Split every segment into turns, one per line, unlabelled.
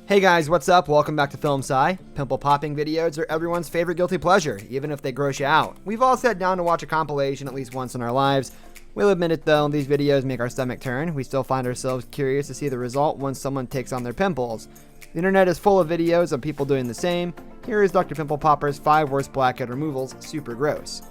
Hey guys, what's up? Welcome back to Film Sci. Pimple popping videos are everyone's favorite guilty pleasure, even if they gross you out. We've all sat down to watch a compilation at least once in our lives. We'll admit it though, these videos make our stomach turn. We still find ourselves curious to see the result once someone takes on their pimples. The internet is full of videos of people doing the same. Here is Dr. Pimple Popper's 5 worst blackhead removals, super gross.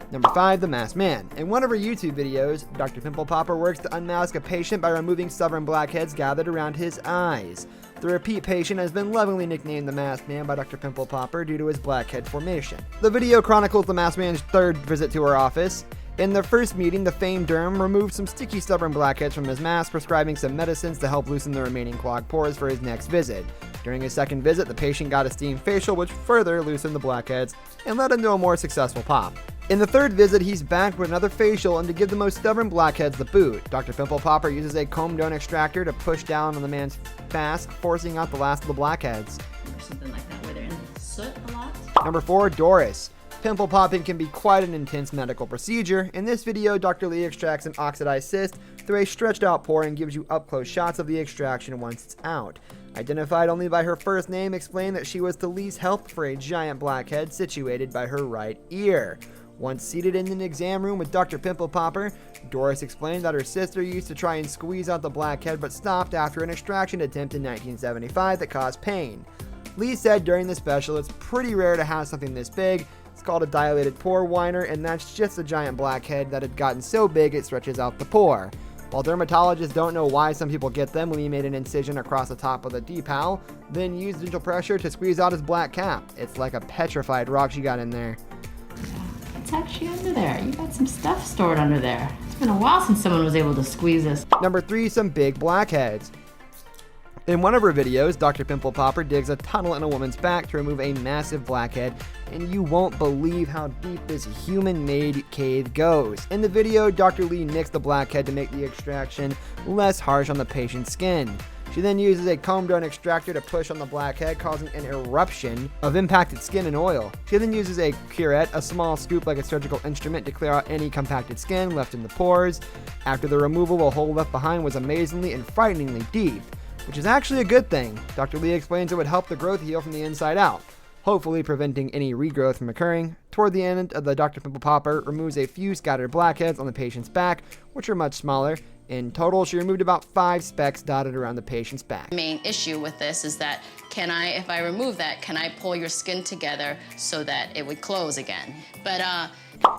Number 5, The Masked Man. In one of her YouTube videos, Dr. Pimple Popper works to unmask a patient by removing stubborn blackheads gathered around his eyes. The repeat patient has been lovingly nicknamed the Masked Man by Dr. Pimple Popper due to his blackhead formation. The video chronicles the Masked Man's third visit to her office. In their first meeting, the famed derm removed some sticky stubborn blackheads from his mask, prescribing some medicines to help loosen the remaining clogged pores for his next visit. During his second visit, the patient got a steam facial, which further loosened the blackheads and led him to a more successful pop. In the third visit, he's back with another facial, and to give the most stubborn blackheads the boot, Dr. Pimple Popper uses a comb down extractor to push down on the man's mask, forcing out the last of the blackheads.
Or something like that, where they're in soot a lot.
Number 4, Doris. Pimple popping can be quite an intense medical procedure. In this video, Dr. Lee extracts an oxidized cyst through a stretched out pore and gives you up close shots of the extraction once it's out. Identified only by her first name, explained that she was to Lee's help for a giant blackhead situated by her right ear. Once seated in an exam room with Dr. Pimple Popper, Doris explained that her sister used to try and squeeze out the blackhead but stopped after an extraction attempt in 1975 that caused pain. Lee said during the special it's pretty rare to have something this big. It's called a dilated pore whiner, and that's just a giant blackhead that had gotten so big it stretches out the pore. While dermatologists don't know why some people get them, Lee made an incision across the top of the D-pal, then used gentle pressure to squeeze out his black cap. It's like a petrified rock she got in there.
What's actually under there? You got some stuff stored under there. It's been a while since someone was able to squeeze this.
Number 3, some big blackheads. In one of her videos, Dr. Pimple Popper digs a tunnel in a woman's back to remove a massive blackhead, and you won't believe how deep this human-made cave goes. In the video, Dr. Lee nicks the blackhead to make the extraction less harsh on the patient's skin. She then uses a comb-down extractor to push on the blackhead, causing an eruption of impacted skin and oil. She then uses a curette, a small scoop like a surgical instrument, to clear out any compacted skin left in the pores. After the removal, the hole left behind was amazingly and frighteningly deep, which is actually a good thing. Dr. Lee explains it would help the growth heal from the inside out, hopefully preventing any regrowth from occurring. Toward the end of the Dr. Pimple Popper removes a few scattered blackheads on the patient's back, which are much smaller. In total, she removed about 5 specks dotted around the patient's back.
The main issue with this is that if I remove that, can I pull your skin together so that it would close again? But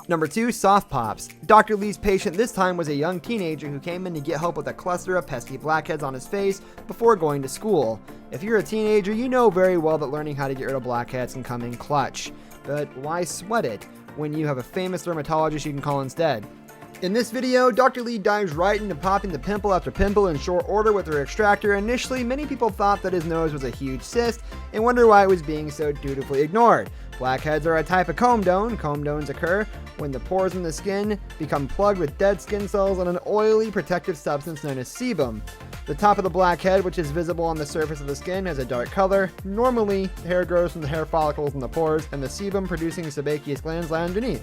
Number 2, soft pops. Dr. Lee's patient this time was a young teenager who came in to get help with a cluster of pesky blackheads on his face before going to school. If you're a teenager, you know very well that learning how to get rid of blackheads can come in clutch. But why sweat it when you have a famous dermatologist you can call instead? In this video, Dr. Lee dives right into popping the pimple after pimple in short order with her extractor. Initially, many people thought that his nose was a huge cyst and wondered why it was being so dutifully ignored. Blackheads are a type of comedone. Comedones occur when the pores in the skin become plugged with dead skin cells and an oily protective substance known as sebum. The top of the blackhead, which is visible on the surface of the skin, has a dark color. Normally, hair grows from the hair follicles in the pores, and the sebum-producing sebaceous glands lie underneath.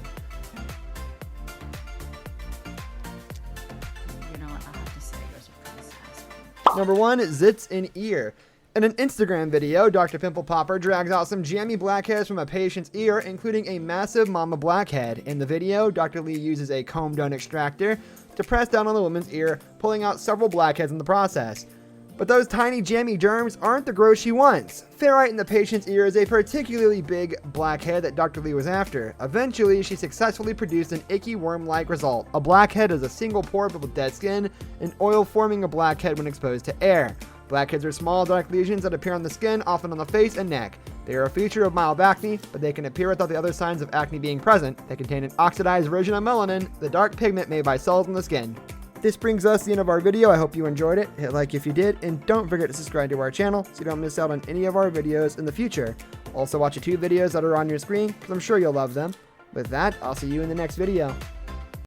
Number 1, zits in ear. In an Instagram video, Dr. Pimple Popper drags out some jammy blackheads from a patient's ear, including a massive mama blackhead. In the video, Dr. Lee uses a comb-down extractor to press down on the woman's ear, pulling out several blackheads in the process. But those tiny jammy germs aren't the growth she wants. Ferrite in the patient's ear is a particularly big blackhead that Dr. Lee was after. Eventually, she successfully produced an icky worm-like result. A blackhead is a single pore filled with dead skin, and oil forming a blackhead when exposed to air. Blackheads are small, dark lesions that appear on the skin, often on the face and neck. They are a feature of mild acne, but they can appear without the other signs of acne being present. They contain an oxidized version of melanin, the dark pigment made by cells in the skin. This brings us to the end of our video. I hope you enjoyed it. Hit like if you did, and don't forget to subscribe to our channel so you don't miss out on any of our videos in the future. Also watch the 2 videos that are on your screen, because I'm sure you'll love them. With that, I'll see you in the next video.